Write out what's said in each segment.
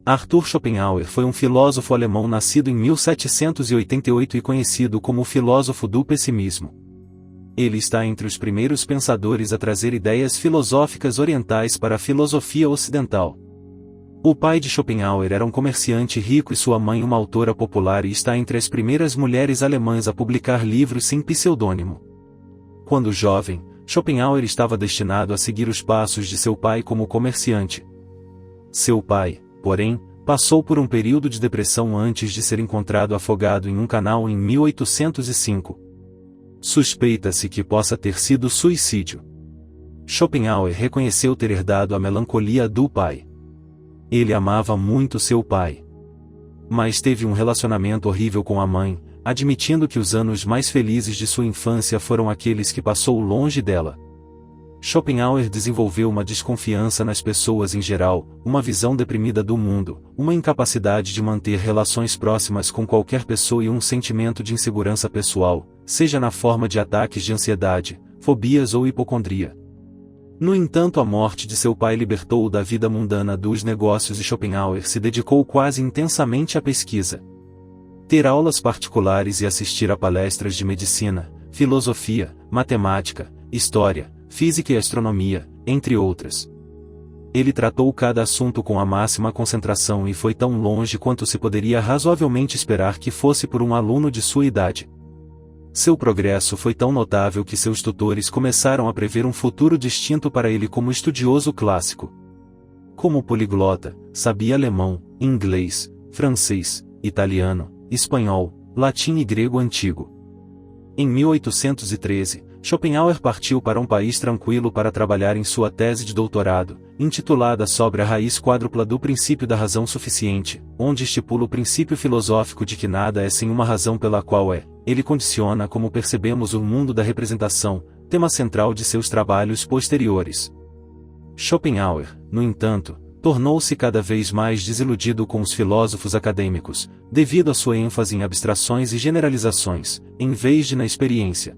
Arthur Schopenhauer foi um filósofo alemão nascido em 1788 e conhecido como o filósofo do pessimismo. Ele está entre os primeiros pensadores a trazer ideias filosóficas orientais para a filosofia ocidental. O pai de Schopenhauer era um comerciante rico e sua mãe uma autora popular e está entre as primeiras mulheres alemãs a publicar livros sem pseudônimo. Quando jovem, Schopenhauer estava destinado a seguir os passos de seu pai como comerciante. Seu pai, porém, passou por um período de depressão antes de ser encontrado afogado em um canal em 1805. Suspeita-se que possa ter sido suicídio. Schopenhauer reconheceu ter herdado a melancolia do pai. Ele amava muito seu pai. Mas teve um relacionamento horrível com a mãe, admitindo que os anos mais felizes de sua infância foram aqueles que passou longe dela. Schopenhauer desenvolveu uma desconfiança nas pessoas em geral, uma visão deprimida do mundo, uma incapacidade de manter relações próximas com qualquer pessoa e um sentimento de insegurança pessoal, seja na forma de ataques de ansiedade, fobias ou hipocondria. No entanto, a morte de seu pai libertou-o da vida mundana dos negócios e Schopenhauer se dedicou quase intensamente à pesquisa. Ter aulas particulares e assistir a palestras de medicina, filosofia, matemática, história, física e astronomia, entre outras. Ele tratou cada assunto com a máxima concentração e foi tão longe quanto se poderia razoavelmente esperar que fosse por um aluno de sua idade. Seu progresso foi tão notável que seus tutores começaram a prever um futuro distinto para ele como estudioso clássico. Como poliglota, sabia alemão, inglês, francês, italiano, espanhol, latim e grego antigo. Em 1813, Schopenhauer partiu para um país tranquilo para trabalhar em sua tese de doutorado, intitulada Sobre a raiz quádrupla do princípio da razão suficiente, onde estipula o princípio filosófico de que nada é sem uma razão pela qual é. Ele condiciona como percebemos o mundo da representação, tema central de seus trabalhos posteriores. Schopenhauer, no entanto, tornou-se cada vez mais desiludido com os filósofos acadêmicos, devido à sua ênfase em abstrações e generalizações, em vez de na experiência.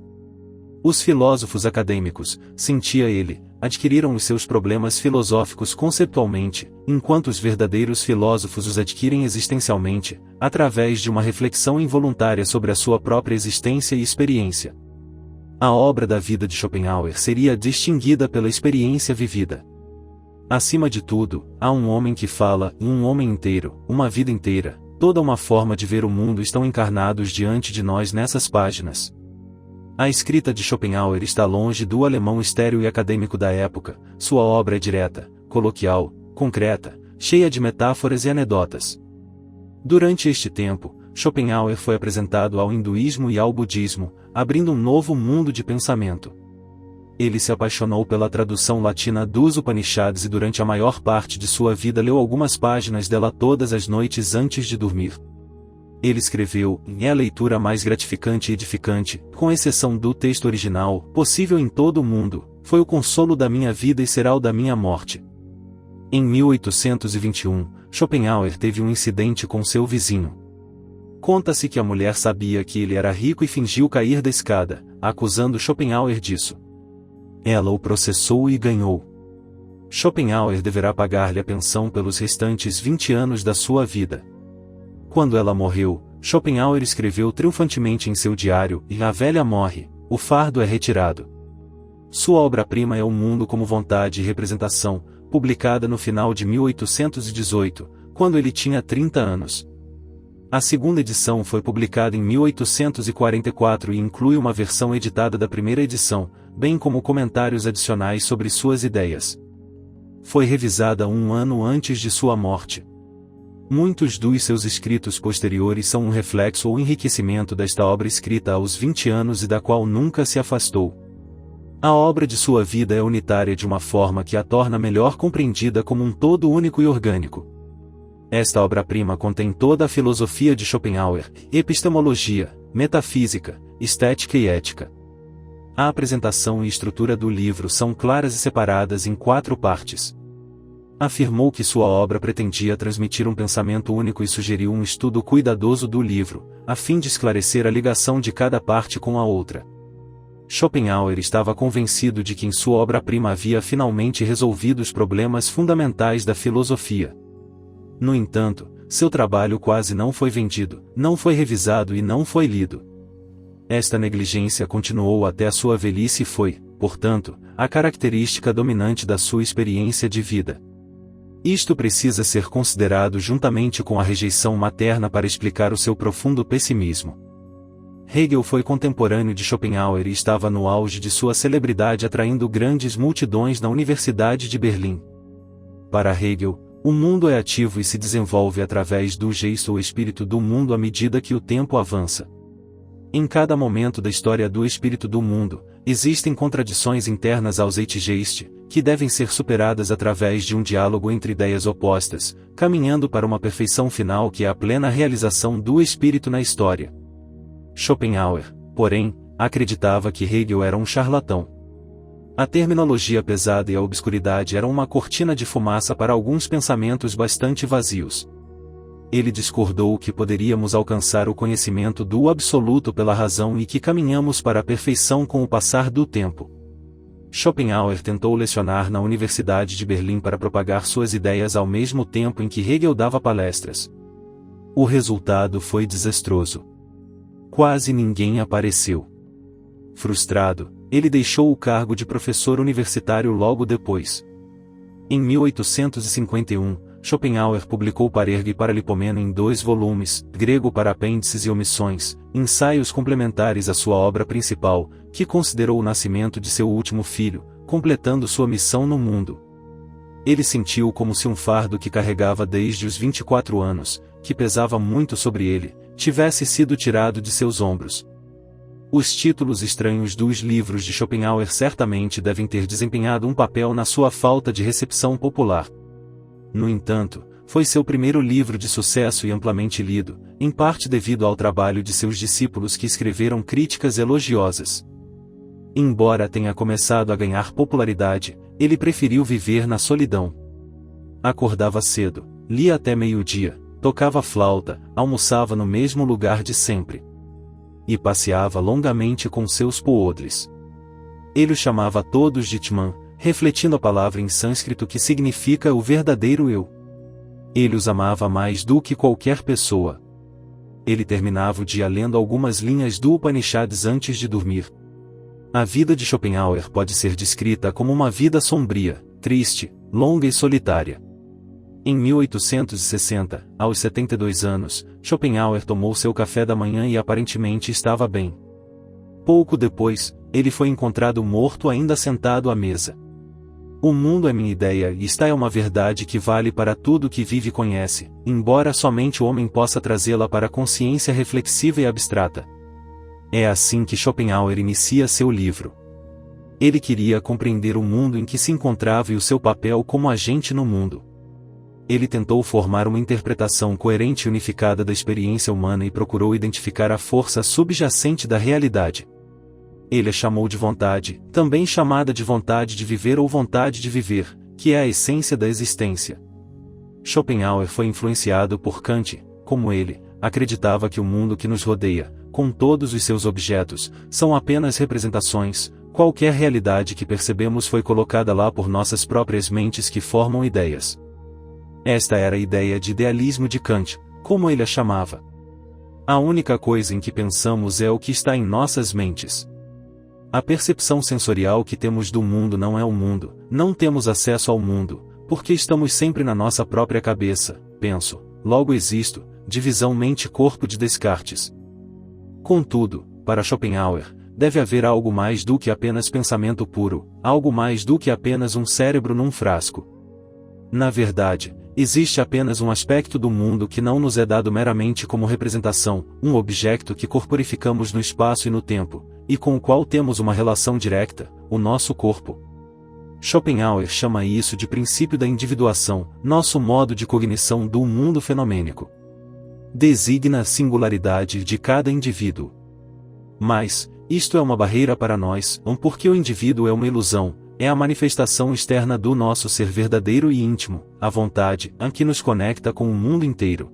Os filósofos acadêmicos, sentia ele, adquiriram os seus problemas filosóficos conceptualmente, enquanto os verdadeiros filósofos os adquirem existencialmente, através de uma reflexão involuntária sobre a sua própria existência e experiência. A obra da vida de Schopenhauer seria distinguida pela experiência vivida. Acima de tudo, há um homem que fala, e um homem inteiro, uma vida inteira, toda uma forma de ver o mundo estão encarnados diante de nós nessas páginas. A escrita de Schopenhauer está longe do alemão estéril e acadêmico da época, sua obra é direta, coloquial, concreta, cheia de metáforas e anedotas. Durante este tempo, Schopenhauer foi apresentado ao hinduísmo e ao budismo, abrindo um novo mundo de pensamento. Ele se apaixonou pela tradução latina dos Upanishads e durante a maior parte de sua vida leu algumas páginas dela todas as noites antes de dormir. Ele escreveu, é a leitura mais gratificante e edificante, com exceção do texto original, possível em todo o mundo, foi o consolo da minha vida e será o da minha morte. Em 1821, Schopenhauer teve um incidente com seu vizinho. Conta-se que a mulher sabia que ele era rico e fingiu cair da escada, acusando Schopenhauer disso. Ela o processou e ganhou. Schopenhauer deverá pagar-lhe a pensão pelos restantes 20 anos da sua vida. Quando ela morreu, Schopenhauer escreveu triunfantemente em seu diário, e a velha morre, o fardo é retirado. Sua obra-prima é O Mundo como Vontade e Representação, publicada no final de 1818, quando ele tinha 30 anos. A segunda edição foi publicada em 1844 e inclui uma versão editada da primeira edição, bem como comentários adicionais sobre suas ideias. Foi revisada um ano antes de sua morte. Muitos dos seus escritos posteriores são um reflexo ou enriquecimento desta obra escrita aos 20 anos e da qual nunca se afastou. A obra de sua vida é unitária de uma forma que a torna melhor compreendida como um todo único e orgânico. Esta obra-prima contém toda a filosofia de Schopenhauer, epistemologia, metafísica, estética e ética. A apresentação e estrutura do livro são claras e separadas em 4 partes. Afirmou que sua obra pretendia transmitir um pensamento único e sugeriu um estudo cuidadoso do livro, a fim de esclarecer a ligação de cada parte com a outra. Schopenhauer estava convencido de que em sua obra-prima havia finalmente resolvido os problemas fundamentais da filosofia. No entanto, seu trabalho quase não foi vendido, não foi revisado e não foi lido. Esta negligência continuou até a sua velhice e foi, portanto, a característica dominante da sua experiência de vida. Isto precisa ser considerado juntamente com a rejeição materna para explicar o seu profundo pessimismo. Hegel foi contemporâneo de Schopenhauer e estava no auge de sua celebridade atraindo grandes multidões na Universidade de Berlim. Para Hegel, o mundo é ativo e se desenvolve através do gesto ou espírito do mundo à medida que o tempo avança. Em cada momento da história do espírito do mundo, existem contradições internas ao Zeitgeist, que devem ser superadas através de um diálogo entre ideias opostas, caminhando para uma perfeição final que é a plena realização do espírito na história. Schopenhauer, porém, acreditava que Hegel era um charlatão. A terminologia pesada e a obscuridade eram uma cortina de fumaça para alguns pensamentos bastante vazios. Ele discordou que poderíamos alcançar o conhecimento do absoluto pela razão e que caminhamos para a perfeição com o passar do tempo. Schopenhauer tentou lecionar na Universidade de Berlim para propagar suas ideias ao mesmo tempo em que Hegel dava palestras. O resultado foi desastroso. Quase ninguém apareceu. Frustrado, ele deixou o cargo de professor universitário logo depois. Em 1851, Schopenhauer publicou Parergue e Paralipomeno em 2 volumes, grego para apêndices e omissões, ensaios complementares à sua obra principal, que considerou o nascimento de seu último filho, completando sua missão no mundo. Ele sentiu como se um fardo que carregava desde os 24 anos, que pesava muito sobre ele, tivesse sido tirado de seus ombros. Os títulos estranhos dos livros de Schopenhauer certamente devem ter desempenhado um papel na sua falta de recepção popular. No entanto, foi seu primeiro livro de sucesso e amplamente lido, em parte devido ao trabalho de seus discípulos que escreveram críticas elogiosas. Embora tenha começado a ganhar popularidade, ele preferiu viver na solidão. Acordava cedo, lia até meio-dia, tocava flauta, almoçava no mesmo lugar de sempre. E passeava longamente com seus podres. Ele os chamava todos de Atman, refletindo a palavra em sânscrito que significa o verdadeiro eu. Ele os amava mais do que qualquer pessoa. Ele terminava o dia lendo algumas linhas do Upanishads antes de dormir. A vida de Schopenhauer pode ser descrita como uma vida sombria, triste, longa e solitária. Em 1860, aos 72 anos, Schopenhauer tomou seu café da manhã e aparentemente estava bem. Pouco depois, ele foi encontrado morto ainda sentado à mesa. O mundo é minha ideia e esta é uma verdade que vale para tudo que vive e conhece, embora somente o homem possa trazê-la para a consciência reflexiva e abstrata. É assim que Schopenhauer inicia seu livro. Ele queria compreender o mundo em que se encontrava e o seu papel como agente no mundo. Ele tentou formar uma interpretação coerente e unificada da experiência humana e procurou identificar a força subjacente da realidade. Ele a chamou de vontade, também chamada de vontade de viver ou vontade de viver, que é a essência da existência. Schopenhauer foi influenciado por Kant, como ele, acreditava que o mundo que nos rodeia, com todos os seus objetos, são apenas representações, qualquer realidade que percebemos foi colocada lá por nossas próprias mentes que formam ideias. Esta era a ideia de idealismo de Kant, como ele a chamava. A única coisa em que pensamos é o que está em nossas mentes. A percepção sensorial que temos do mundo não é o mundo, não temos acesso ao mundo, porque estamos sempre na nossa própria cabeça, penso, logo existo, divisão mente-corpo de Descartes. Contudo, para Schopenhauer, deve haver algo mais do que apenas pensamento puro, algo mais do que apenas um cérebro num frasco. Na verdade, existe apenas um aspecto do mundo que não nos é dado meramente como representação, um objeto que corporificamos no espaço e no tempo, e com o qual temos uma relação direta, o nosso corpo. Schopenhauer chama isso de princípio da individuação, nosso modo de cognição do mundo fenomênico. Designa a singularidade de cada indivíduo. Mas, isto é uma barreira para nós, porque o indivíduo é uma ilusão, é a manifestação externa do nosso ser verdadeiro e íntimo, a vontade, a que nos conecta com o mundo inteiro.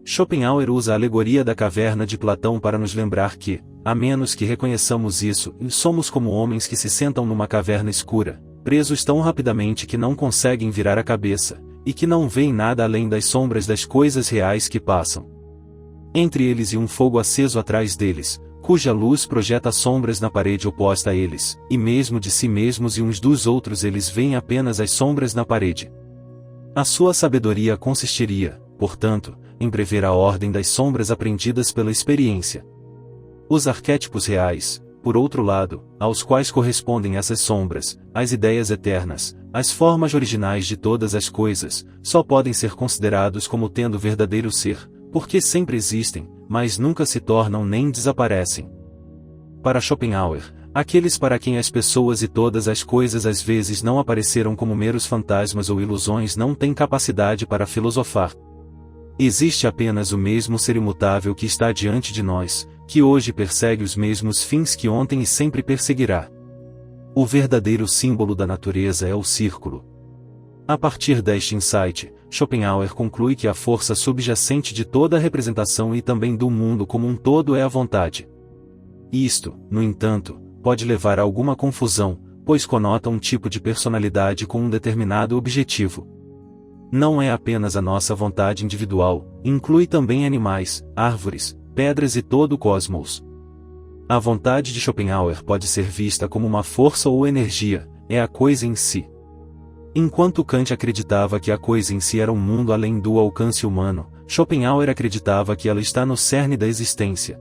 Schopenhauer usa a alegoria da caverna de Platão para nos lembrar que, a menos que reconheçamos isso, somos como homens que se sentam numa caverna escura, presos tão rapidamente que não conseguem virar a cabeça, e que não veem nada além das sombras das coisas reais que passam. Entre eles e um fogo aceso atrás deles, cuja luz projeta sombras na parede oposta a eles, e mesmo de si mesmos e uns dos outros eles veem apenas as sombras na parede. A sua sabedoria consistiria, portanto, em prever a ordem das sombras aprendidas pela experiência. Os arquétipos reais, por outro lado, aos quais correspondem essas sombras, as ideias eternas, as formas originais de todas as coisas, só podem ser considerados como tendo verdadeiro ser, porque sempre existem, mas nunca se tornam nem desaparecem. Para Schopenhauer, aqueles para quem as pessoas e todas as coisas às vezes não apareceram como meros fantasmas ou ilusões não têm capacidade para filosofar. Existe apenas o mesmo ser imutável que está diante de nós, que hoje persegue os mesmos fins que ontem e sempre perseguirá. O verdadeiro símbolo da natureza é o círculo. A partir deste insight, Schopenhauer conclui que a força subjacente de toda a representação e também do mundo como um todo é a vontade. Isto, no entanto, pode levar a alguma confusão, pois conota um tipo de personalidade com um determinado objetivo. Não é apenas a nossa vontade individual, inclui também animais, árvores, pedras e todo o cosmos. A vontade de Schopenhauer pode ser vista como uma força ou energia, é a coisa em si. Enquanto Kant acreditava que a coisa em si era um mundo além do alcance humano, Schopenhauer acreditava que ela está no cerne da existência.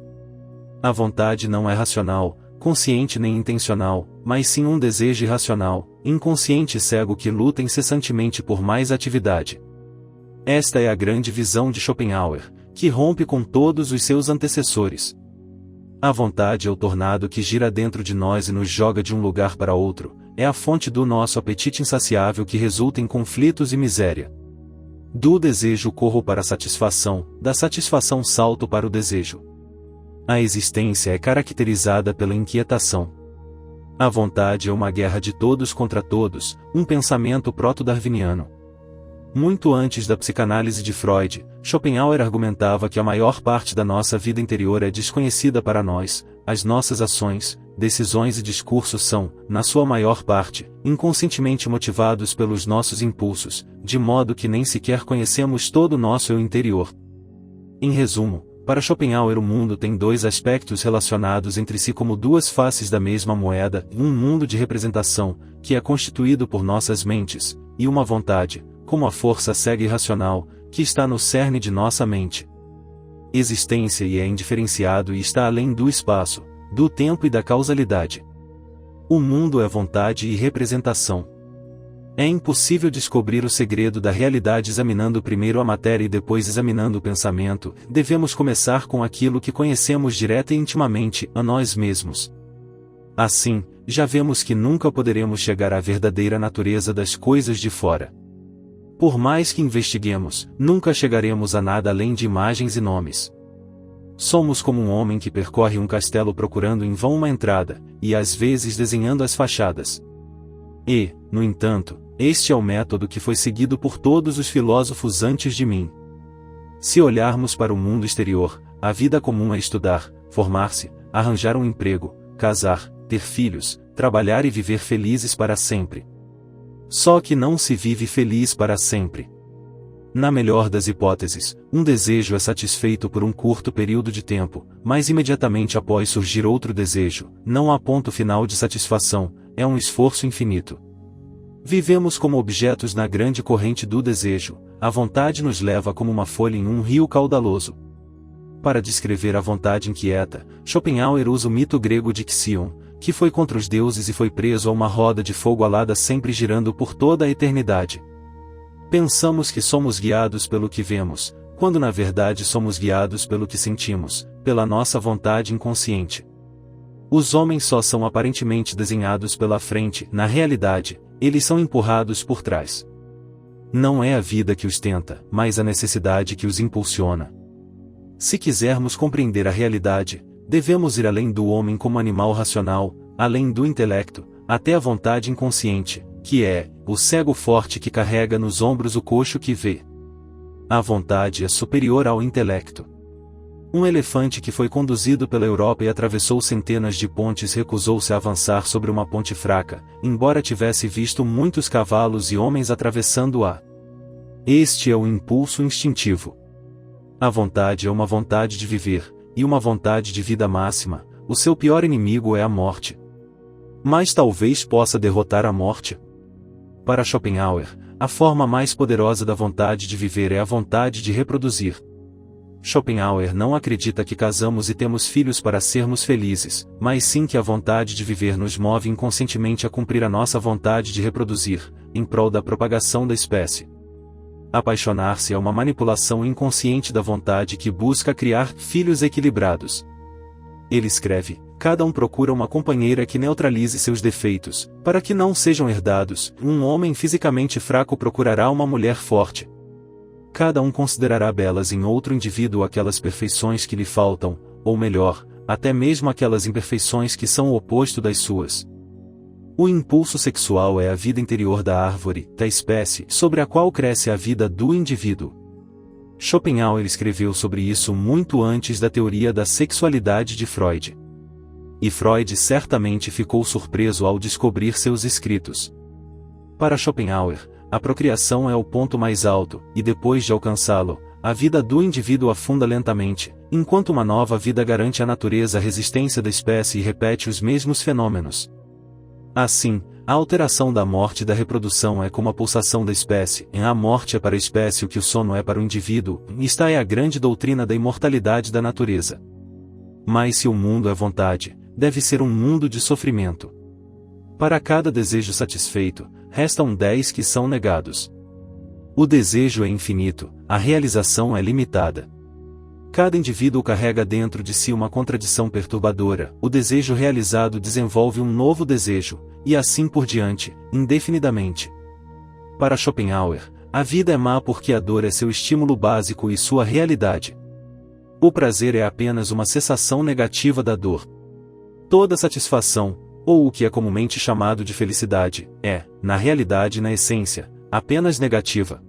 A vontade não é racional, consciente nem intencional, mas sim um desejo irracional, inconsciente e cego que luta incessantemente por mais atividade. Esta é a grande visão de Schopenhauer, que rompe com todos os seus antecessores. A vontade é o tornado que gira dentro de nós e nos joga de um lugar para outro, é a fonte do nosso apetite insaciável que resulta em conflitos e miséria. Do desejo corro para a satisfação, da satisfação salto para o desejo. A existência é caracterizada pela inquietação. A vontade é uma guerra de todos contra todos, um pensamento proto-darwiniano. Muito antes da psicanálise de Freud, Schopenhauer argumentava que a maior parte da nossa vida interior é desconhecida para nós, as nossas ações, decisões e discursos são, na sua maior parte, inconscientemente motivados pelos nossos impulsos, de modo que nem sequer conhecemos todo o nosso eu interior. Em resumo, para Schopenhauer o mundo tem dois aspectos relacionados entre si como duas faces da mesma moeda, um mundo de representação, que é constituído por nossas mentes, e uma vontade, como a força cega e irracional, que está no cerne de nossa mente. Existência e é indiferenciado e está além do espaço, do tempo e da causalidade. O mundo é vontade e representação. É impossível descobrir o segredo da realidade examinando primeiro a matéria e depois examinando o pensamento, devemos começar com aquilo que conhecemos direta e intimamente, a nós mesmos. Assim, já vemos que nunca poderemos chegar à verdadeira natureza das coisas de fora. Por mais que investiguemos, nunca chegaremos a nada além de imagens e nomes. Somos como um homem que percorre um castelo procurando em vão uma entrada, e às vezes desenhando as fachadas. E, no entanto, este é o método que foi seguido por todos os filósofos antes de mim. Se olharmos para o mundo exterior, a vida comum é estudar, formar-se, arranjar um emprego, casar, ter filhos, trabalhar e viver felizes para sempre. Só que não se vive feliz para sempre. Na melhor das hipóteses, um desejo é satisfeito por um curto período de tempo, mas imediatamente após surgir outro desejo, não há ponto final de satisfação, é um esforço infinito. Vivemos como objetos na grande corrente do desejo, a vontade nos leva como uma folha em um rio caudaloso. Para descrever a vontade inquieta, Schopenhauer usa o mito grego de Ixion, que foi contra os deuses e foi preso a uma roda de fogo alada sempre girando por toda a eternidade. Pensamos que somos guiados pelo que vemos, quando na verdade somos guiados pelo que sentimos, pela nossa vontade inconsciente. Os homens só são aparentemente desenhados pela frente, na realidade, eles são empurrados por trás. Não é a vida que os tenta, mas a necessidade que os impulsiona. Se quisermos compreender a realidade, devemos ir além do homem como animal racional, além do intelecto, até a vontade inconsciente, que é o cego forte que carrega nos ombros o coxo que vê. A vontade é superior ao intelecto. Um elefante que foi conduzido pela Europa e atravessou centenas de pontes recusou-se a avançar sobre uma ponte fraca, embora tivesse visto muitos cavalos e homens atravessando-a. Este é o impulso instintivo. A vontade é uma vontade de viver, e uma vontade de vida máxima. O seu pior inimigo é a morte. Mas talvez possa derrotar a morte? Para Schopenhauer, a forma mais poderosa da vontade de viver é a vontade de reproduzir. Schopenhauer não acredita que casamos e temos filhos para sermos felizes, mas sim que a vontade de viver nos move inconscientemente a cumprir a nossa vontade de reproduzir, em prol da propagação da espécie. Apaixonar-se é uma manipulação inconsciente da vontade que busca criar filhos equilibrados. Ele escreve: cada um procura uma companheira que neutralize seus defeitos, para que não sejam herdados. Um homem fisicamente fraco procurará uma mulher forte. Cada um considerará belas em outro indivíduo aquelas perfeições que lhe faltam, ou melhor, até mesmo aquelas imperfeições que são o oposto das suas. O impulso sexual é a vida interior da árvore, da espécie, sobre a qual cresce a vida do indivíduo. Schopenhauer escreveu sobre isso muito antes da teoria da sexualidade de Freud. E Freud certamente ficou surpreso ao descobrir seus escritos. Para Schopenhauer, a procriação é o ponto mais alto, e depois de alcançá-lo, a vida do indivíduo afunda lentamente, enquanto uma nova vida garante à natureza a resistência da espécie e repete os mesmos fenômenos. Assim, a alteração da morte e da reprodução é como a pulsação da espécie. A morte é para a espécie o que o sono é para o indivíduo. Esta é a grande doutrina da imortalidade da natureza. Mas se o mundo é vontade, deve ser um mundo de sofrimento. Para cada desejo satisfeito, restam 10 que são negados. O desejo é infinito, a realização é limitada. Cada indivíduo carrega dentro de si uma contradição perturbadora. O desejo realizado desenvolve um novo desejo, e assim por diante, indefinidamente. Para Schopenhauer, a vida é má porque a dor é seu estímulo básico e sua realidade. O prazer é apenas uma cessação negativa da dor. Toda satisfação, ou o que é comumente chamado de felicidade, é, na realidade e na essência, apenas negativa.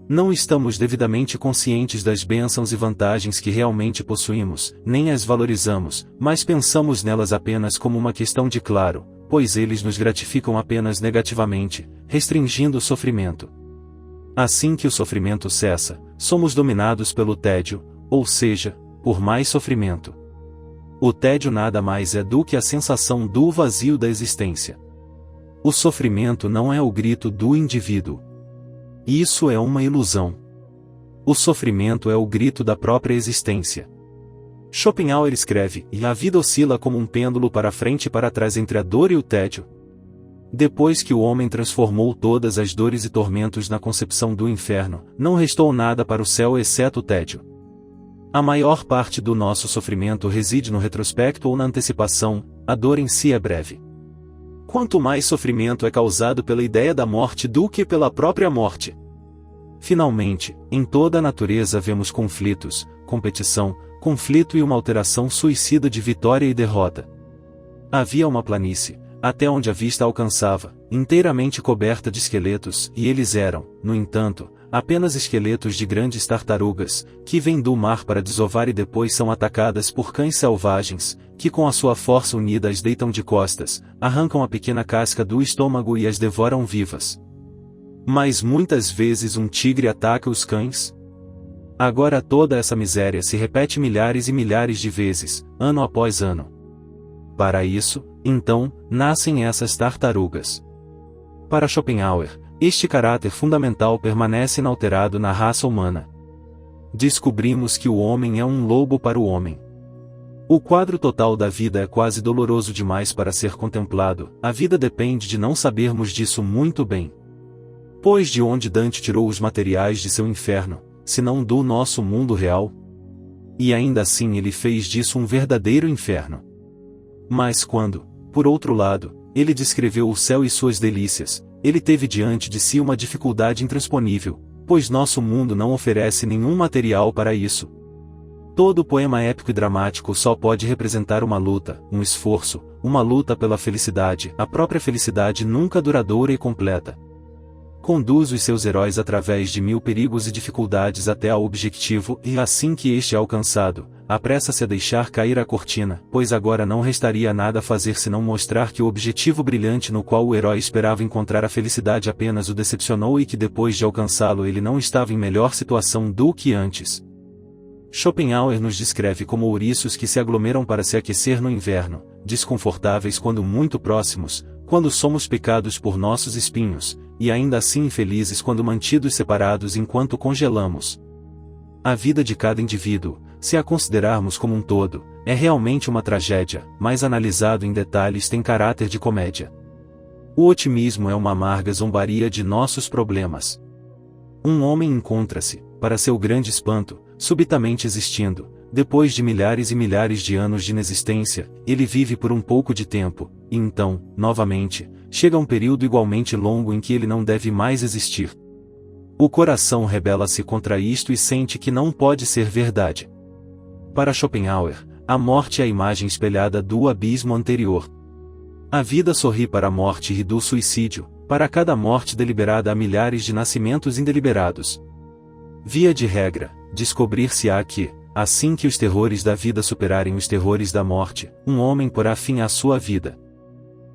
Não estamos devidamente conscientes das bênçãos e vantagens que realmente possuímos, nem as valorizamos, mas pensamos nelas apenas como uma questão de claro, pois eles nos gratificam apenas negativamente, restringindo o sofrimento. Assim que o sofrimento cessa, somos dominados pelo tédio, ou seja, por mais sofrimento. O tédio nada mais é do que a sensação do vazio da existência. O sofrimento não é o grito do indivíduo. Isso é uma ilusão. O sofrimento é o grito da própria existência. Schopenhauer escreve: e a vida oscila como um pêndulo para frente e para trás entre a dor e o tédio. Depois que o homem transformou todas as dores e tormentos na concepção do inferno, não restou nada para o céu exceto o tédio. A maior parte do nosso sofrimento reside no retrospecto ou na antecipação. A dor em si é breve. Quanto mais sofrimento é causado pela ideia da morte do que pela própria morte. Finalmente, em toda a natureza vemos conflitos, competição, conflito e uma alteração suicida de vitória e derrota. Havia uma planície, até onde a vista alcançava, inteiramente coberta de esqueletos, e eles eram, no entanto, apenas esqueletos de grandes tartarugas, que vêm do mar para desovar e depois são atacadas por cães selvagens, que com a sua força unida as deitam de costas, arrancam a pequena casca do estômago e as devoram vivas. Mas muitas vezes um tigre ataca os cães. Agora toda essa miséria se repete milhares e milhares de vezes, ano após ano. Para isso, então, nascem essas tartarugas. Para Schopenhauer, este caráter fundamental permanece inalterado na raça humana. Descobrimos que o homem é um lobo para o homem. O quadro total da vida é quase doloroso demais para ser contemplado. A vida depende de não sabermos disso muito bem. Pois de onde Dante tirou os materiais de seu inferno, senão do nosso mundo real? E ainda assim ele fez disso um verdadeiro inferno. Mas quando, por outro lado, ele descreveu o céu e suas delícias, ele teve diante de si uma dificuldade intransponível, pois nosso mundo não oferece nenhum material para isso. Todo poema épico e dramático só pode representar uma luta, um esforço, uma luta pela felicidade, a própria felicidade nunca duradoura e completa. Conduz os seus heróis através de 1000 perigos e dificuldades até ao objetivo, e assim que este é alcançado, apressa-se a deixar cair a cortina, pois agora não restaria nada a fazer senão mostrar que o objetivo brilhante no qual o herói esperava encontrar a felicidade apenas o decepcionou e que depois de alcançá-lo ele não estava em melhor situação do que antes. Schopenhauer nos descreve como ouriços que se aglomeram para se aquecer no inverno, desconfortáveis quando muito próximos, quando somos picados por nossos espinhos, e ainda assim infelizes quando mantidos separados enquanto congelamos. A vida de cada indivíduo, se a considerarmos como um todo, é realmente uma tragédia, mas analisado em detalhes tem caráter de comédia. O otimismo é uma amarga zombaria de nossos problemas. Um homem encontra-se, para seu grande espanto, subitamente existindo. Depois de milhares e milhares de anos de inexistência, ele vive por um pouco de tempo, e então, novamente, chega um período igualmente longo em que ele não deve mais existir. O coração rebela-se contra isto e sente que não pode ser verdade. Para Schopenhauer, a morte é a imagem espelhada do abismo anterior. A vida sorri para a morte e ri do suicídio, para cada morte deliberada há milhares de nascimentos indeliberados. Via de regra, descobrir-se-á que, assim que os terrores da vida superarem os terrores da morte, um homem porá fim à sua vida.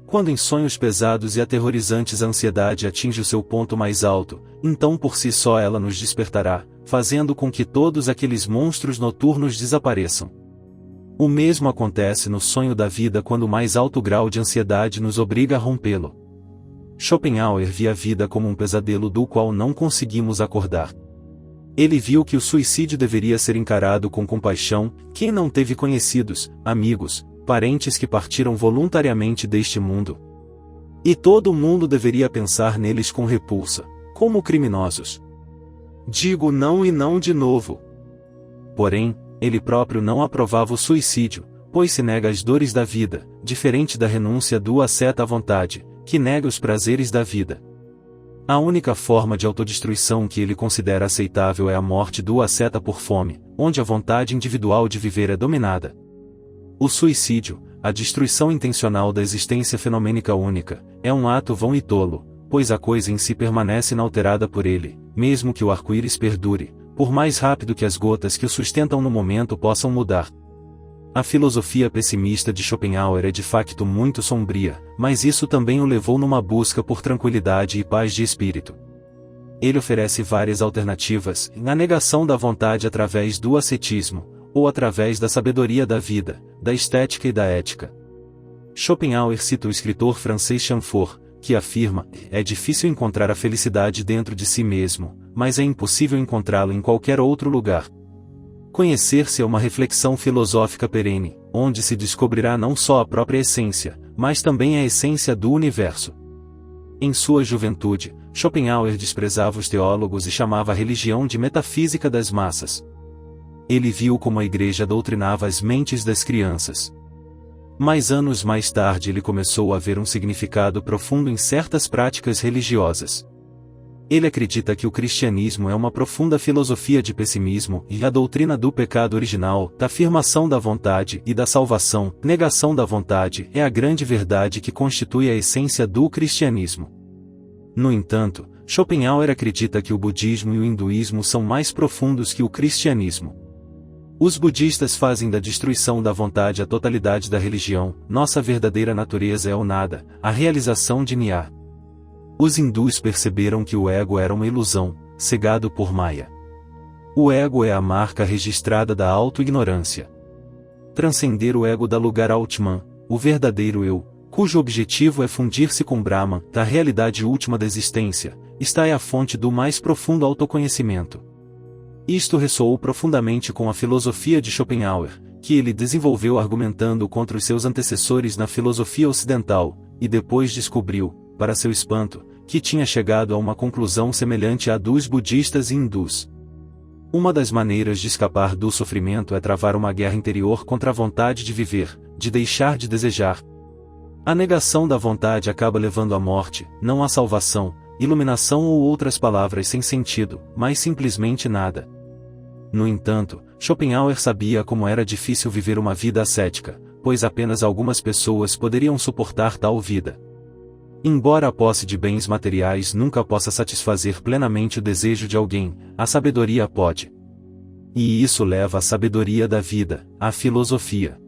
Quando em sonhos pesados e aterrorizantes a ansiedade atinge o seu ponto mais alto, então por si só ela nos despertará, fazendo com que todos aqueles monstros noturnos desapareçam. O mesmo acontece no sonho da vida quando o mais alto grau de ansiedade nos obriga a rompê-lo. Schopenhauer via a vida como um pesadelo do qual não conseguimos acordar. Ele viu que o suicídio deveria ser encarado com compaixão. Quem não teve conhecidos, amigos, parentes que partiram voluntariamente deste mundo? E todo mundo deveria pensar neles com repulsa, como criminosos. Digo não e não de novo. Porém, ele próprio não aprovava o suicídio, pois se nega às dores da vida, diferente da renúncia do asceta à vontade, que nega os prazeres da vida. A única forma de autodestruição que ele considera aceitável é a morte do asceta por fome, onde a vontade individual de viver é dominada. O suicídio, a destruição intencional da existência fenomênica única, é um ato vão e tolo, pois a coisa em si permanece inalterada por ele, mesmo que o arco-íris perdure, por mais rápido que as gotas que o sustentam no momento possam mudar. A filosofia pessimista de Schopenhauer é de facto muito sombria, mas isso também o levou numa busca por tranquilidade e paz de espírito. Ele oferece várias alternativas, a negação da vontade através do ascetismo, ou através da sabedoria da vida, da estética e da ética. Schopenhauer cita o escritor francês Chamfort, que afirma: é difícil encontrar a felicidade dentro de si mesmo, mas é impossível encontrá-la em qualquer outro lugar. Conhecer-se é uma reflexão filosófica perene, onde se descobrirá não só a própria essência, mas também a essência do universo. Em sua juventude, Schopenhauer desprezava os teólogos e chamava a religião de metafísica das massas. Ele viu como a igreja doutrinava as mentes das crianças. Mas anos mais tarde ele começou a ver um significado profundo em certas práticas religiosas. Ele acredita que o cristianismo é uma profunda filosofia de pessimismo e a doutrina do pecado original, da afirmação da vontade e da salvação, negação da vontade, é a grande verdade que constitui a essência do cristianismo. No entanto, Schopenhauer acredita que o budismo e o hinduísmo são mais profundos que o cristianismo. Os budistas fazem da destruição da vontade a totalidade da religião. Nossa verdadeira natureza é o nada, a realização de Nya. Os hindus perceberam que o ego era uma ilusão, cegado por Maya. O ego é a marca registrada da auto-ignorância. Transcender o ego dá lugar ao Atman, o verdadeiro eu, cujo objetivo é fundir-se com Brahman, da realidade última da existência, está é a fonte do mais profundo autoconhecimento. Isto ressoou profundamente com a filosofia de Schopenhauer, que ele desenvolveu argumentando contra os seus antecessores na filosofia ocidental, e depois descobriu, para seu espanto, que tinha chegado a uma conclusão semelhante à dos budistas e hindus. Uma das maneiras de escapar do sofrimento é travar uma guerra interior contra a vontade de viver, de deixar de desejar. A negação da vontade acaba levando à morte, não à salvação, iluminação ou outras palavras sem sentido, mas simplesmente nada. No entanto, Schopenhauer sabia como era difícil viver uma vida ascética, pois apenas algumas pessoas poderiam suportar tal vida. Embora a posse de bens materiais nunca possa satisfazer plenamente o desejo de alguém, a sabedoria pode. E isso leva à sabedoria da vida, à filosofia.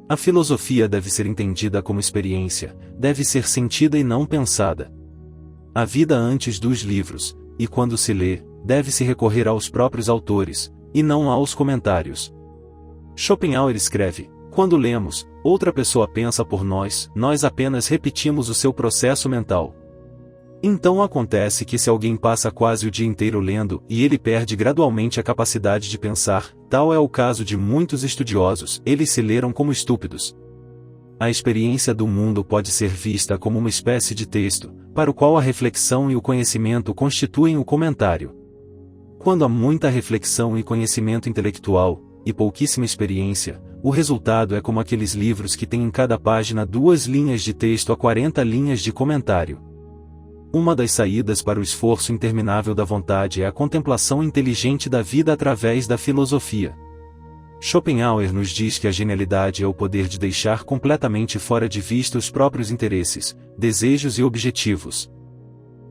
A filosofia deve ser entendida como experiência, deve ser sentida e não pensada. A vida antes dos livros, e quando se lê, deve-se recorrer aos próprios autores, e não aos comentários. Schopenhauer escreve: quando lemos, outra pessoa pensa por nós, nós apenas repetimos o seu processo mental. Então acontece que se alguém passa quase o dia inteiro lendo e ele perde gradualmente a capacidade de pensar, tal é o caso de muitos estudiosos, eles se leram como estúpidos. A experiência do mundo pode ser vista como uma espécie de texto, para o qual a reflexão e o conhecimento constituem o comentário. Quando há muita reflexão e conhecimento intelectual, e pouquíssima experiência, o resultado é como aqueles livros que têm em cada página 2 linhas de texto a 40 linhas de comentário. Uma das saídas para o esforço interminável da vontade é a contemplação inteligente da vida através da filosofia. Schopenhauer nos diz que a genialidade é o poder de deixar completamente fora de vista os próprios interesses, desejos e objetivos.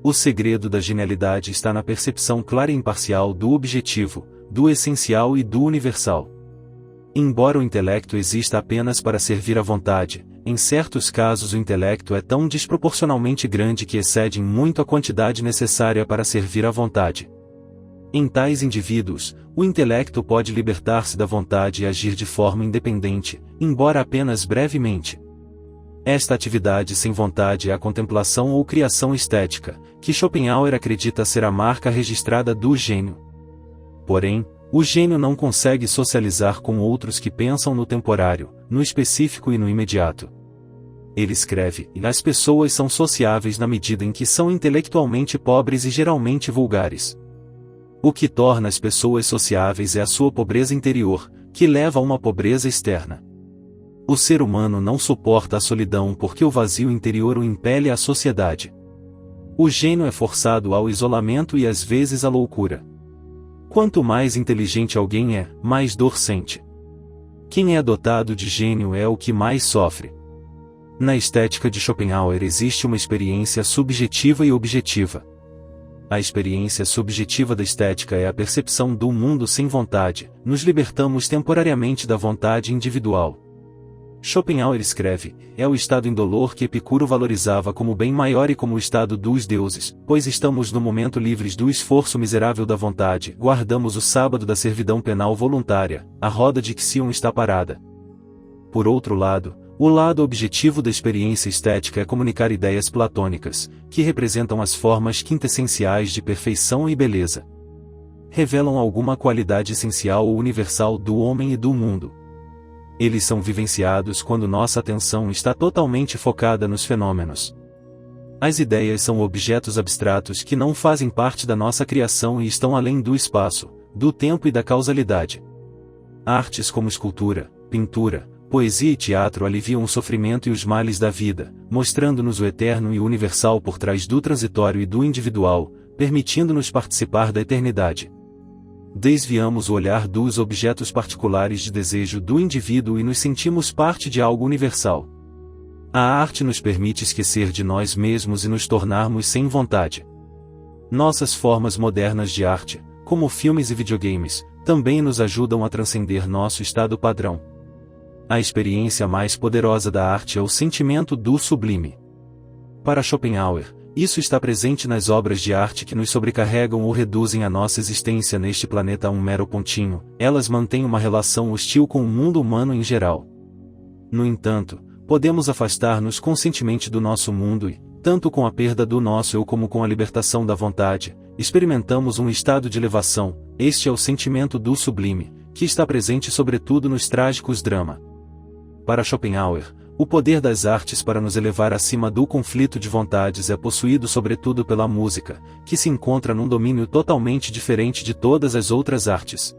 O segredo da genialidade está na percepção clara e imparcial do objetivo, do essencial e do universal. Embora o intelecto exista apenas para servir à vontade, em certos casos o intelecto é tão desproporcionalmente grande que excede em muito a quantidade necessária para servir à vontade. Em tais indivíduos, o intelecto pode libertar-se da vontade e agir de forma independente, embora apenas brevemente. Esta atividade sem vontade é a contemplação ou criação estética, que Schopenhauer acredita ser a marca registrada do gênio. Porém, o gênio não consegue socializar com outros que pensam no temporário, no específico e no imediato. Ele escreve: as pessoas são sociáveis na medida em que são intelectualmente pobres e geralmente vulgares. O que torna as pessoas sociáveis é a sua pobreza interior, que leva a uma pobreza externa. O ser humano não suporta a solidão porque o vazio interior o impele à sociedade. O gênio é forçado ao isolamento e às vezes à loucura. Quanto mais inteligente alguém é, mais dor sente. Quem é dotado de gênio é o que mais sofre. Na estética de Schopenhauer existe uma experiência subjetiva e objetiva. A experiência subjetiva da estética é a percepção do mundo sem vontade, nos libertamos temporariamente da vontade individual. Schopenhauer escreve: é o estado indolor que Epicuro valorizava como bem maior e como o estado dos deuses, pois estamos no momento livres do esforço miserável da vontade, guardamos o sábado da servidão penal voluntária, a roda de Ixion está parada. Por outro lado, o lado objetivo da experiência estética é comunicar ideias platônicas, que representam as formas quintessenciais de perfeição e beleza. Revelam alguma qualidade essencial ou universal do homem e do mundo. Eles são vivenciados quando nossa atenção está totalmente focada nos fenômenos. As ideias são objetos abstratos que não fazem parte da nossa criação e estão além do espaço, do tempo e da causalidade. Artes como escultura, pintura, poesia e teatro aliviam o sofrimento e os males da vida, mostrando-nos o eterno e o universal por trás do transitório e do individual, permitindo-nos participar da eternidade. Desviamos o olhar dos objetos particulares de desejo do indivíduo e nos sentimos parte de algo universal. A arte nos permite esquecer de nós mesmos e nos tornarmos sem vontade. Nossas formas modernas de arte, como filmes e videogames, também nos ajudam a transcender nosso estado padrão. A experiência mais poderosa da arte é o sentimento do sublime. Para Schopenhauer, isso está presente nas obras de arte que nos sobrecarregam ou reduzem a nossa existência neste planeta a um mero pontinho, elas mantêm uma relação hostil com o mundo humano em geral. No entanto, podemos afastar-nos conscientemente do nosso mundo e, tanto com a perda do nosso eu como com a libertação da vontade, experimentamos um estado de elevação. Este é o sentimento do sublime, que está presente sobretudo nos trágicos drama. Para Schopenhauer, o poder das artes para nos elevar acima do conflito de vontades é possuído sobretudo pela música, que se encontra num domínio totalmente diferente de todas as outras artes.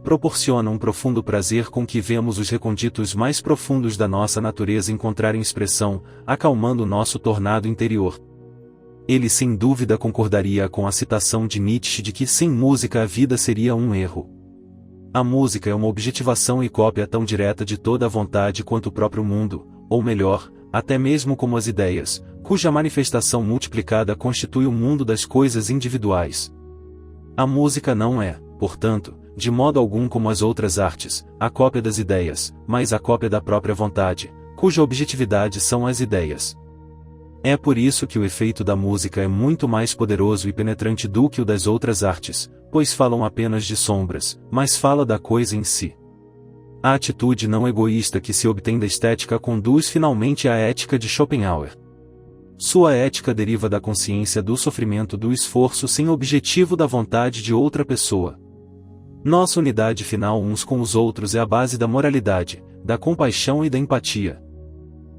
Proporciona um profundo prazer com que vemos os recônditos mais profundos da nossa natureza encontrarem expressão, acalmando nosso tornado interior. Ele sem dúvida concordaria com a citação de Nietzsche de que sem música a vida seria um erro. A música é uma objetivação e cópia tão direta de toda a vontade quanto o próprio mundo, ou melhor, até mesmo como as ideias, cuja manifestação multiplicada constitui o mundo das coisas individuais. A música não é, portanto, de modo algum como as outras artes, a cópia das ideias, mas a cópia da própria vontade, cuja objetividade são as ideias. É por isso que o efeito da música é muito mais poderoso e penetrante do que o das outras artes, pois falam apenas de sombras, mas fala da coisa em si. A atitude não egoísta que se obtém da estética conduz finalmente à ética de Schopenhauer. Sua ética deriva da consciência do sofrimento do esforço sem objetivo da vontade de outra pessoa. Nossa unidade final uns com os outros é a base da moralidade, da compaixão e da empatia.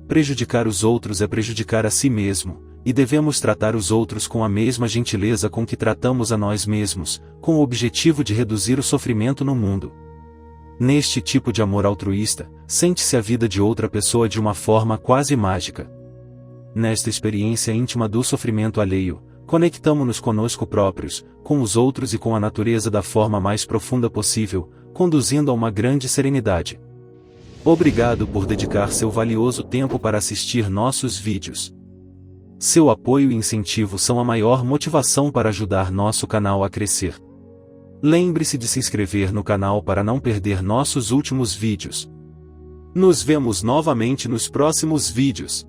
Prejudicar os outros é prejudicar a si mesmo, e devemos tratar os outros com a mesma gentileza com que tratamos a nós mesmos, com o objetivo de reduzir o sofrimento no mundo. Neste tipo de amor altruísta, sente-se a vida de outra pessoa de uma forma quase mágica. Nesta experiência íntima do sofrimento alheio, conectamo-nos conosco próprios, com os outros e com a natureza da forma mais profunda possível, conduzindo a uma grande serenidade. Obrigado por dedicar seu valioso tempo para assistir nossos vídeos. Seu apoio e incentivo são a maior motivação para ajudar nosso canal a crescer. Lembre-se de se inscrever no canal para não perder nossos últimos vídeos. Nos vemos novamente nos próximos vídeos.